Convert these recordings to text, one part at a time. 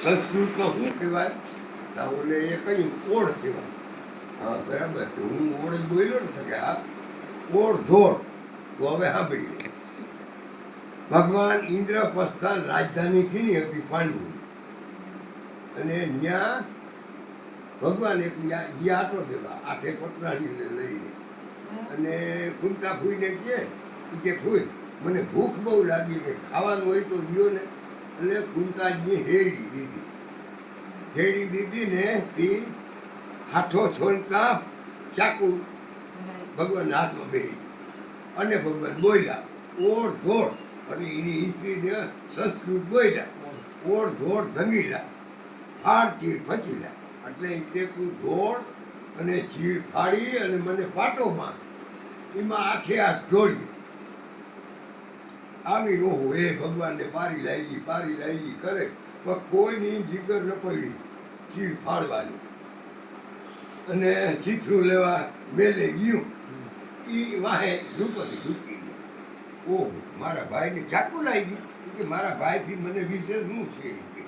સંસ્કૃતમાં શું કહેવાય? તો ઓલે એ કહ્યું ઓળ કહેવાય. હા બરાબર છે, હું ઓળ જ બોલ્યો ને કે આ ઓળ ધોળ. તો હવે સાંભળી લે. ભગવાન ઇન્દ્રપ્રસ્થાન રાજધાની ખીની હતી પાંડુ, અને ત્યાં ભગવાન એક આટો દેવા આઠે પટરાણીને લઈને, અને કુંતા ફૂઈને કે ફૂઈ મને ભૂખ બહુ લાગી કે ખાવાનું હોય તો દિયો ને. એટલે કુંતાજીએ હેડી દીધી ને તે હાથો છોલતા ચાકુ ભગવાનના હાથમાં બેસી ગઈ, અને ભગવાન બોલ્યા ઓળ ધોળ, અને એની હિસ્ટ્રીને સંસ્કૃત બોલ્યા ઓળ ધોળ ધંગીલા ફાડ ચીડ ફચીલા. એટલે કે તું ધોળ અને ચીડ ફાડી અને મને પાટો બાંધ. એમાં આઠે હાથ જોડી આવી રોહો એ ભગવાનને પારી લાગી કરે, પણ કોઈની જીગર ન પડી ચીડ ફાડવાની. અને ચીથરું લેવા મેલે ગયું, એ વાહે દ્રુપદી ઝૂકી ગઈ. ઓહ, મારા ભાઈને ચાકુ લાગી કે મારા ભાઈથી મને વિશેષ શું છે કે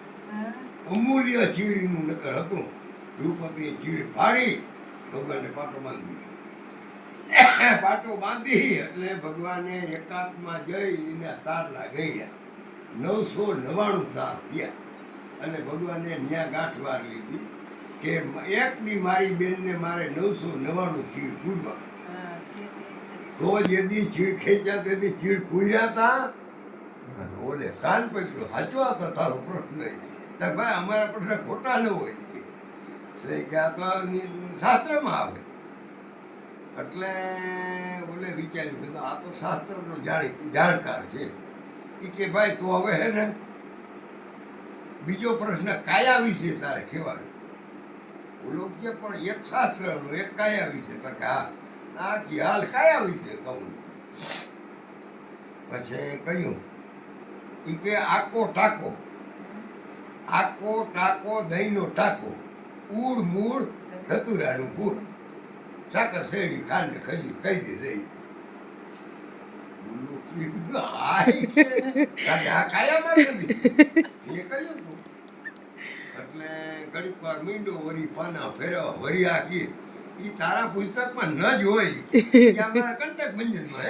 અમૂલ્ય ચીડીનું નકર હતું. દ્રુપદીએ ચીડ ફાડી ભગવાનને પાટો બાંધી. પાટો બાંધી એટલે ભગવાને એકાંતમાં જઈ એના તારલા ગયા. 999 તાર થયા, અને ભગવાને ત્યાં ગાંઠ વાર લીધી કે એક દી મારી બેનને મારે 999 ચીડ પૂરવા. તો જેથી ચીડ ખેંચ્યા તેથી ચીડ પૂર્યા હતા. ઓલે કાન પકડ્યો હાચવા હતા તારો પ્રશ્ન. ભાઈ અમારા પ્રશ્ન ખોટા ન હોય કે આ તો શાસ્ત્રમાં આવે. એટલે ઓલે વિચાર્યું કે આ તો શાસ્ત્રનો જાણકાર છે. એ કે ભાઈ તું હવે હે ને બીજો પ્રશ્ન કાયા વિશે તારે કહેવાનો. ઓલો કે પણ એક શાસ્ત્રનો એક કાયા વિશે. તો કે હા આ કે હાલ કાયા વિશે કહું. પછી કહ્યું એ કે આકો ટાકો દહીંનો ટાકો, ઉડ મૂળ ધતુરાનું ફૂલ, સાકર શેરડી ખાંડ ખજૂર ખાઈ દે રહી. એટલે ઘડીક વાર મીંડો વરી પાના ફેરવા વરી આખી એ તારા પુસ્તકમાં ન જ હોય કે અમારા કંટક ભંજનમાં.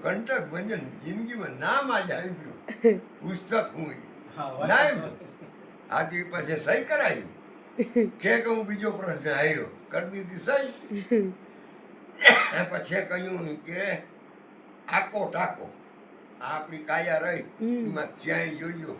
કંટક ભંજન જિંદગીમાં નામ આજે આવ્યું, પુસ્તક હું ના આજે પછી સહી કરાવી કે હું બીજો પ્રશ્ન આવ્યો કરી દીધી સહી. પછી કહ્યું કે આકો ટાકો આપણી કાયા રહી એમાં ક્યાંય જોજો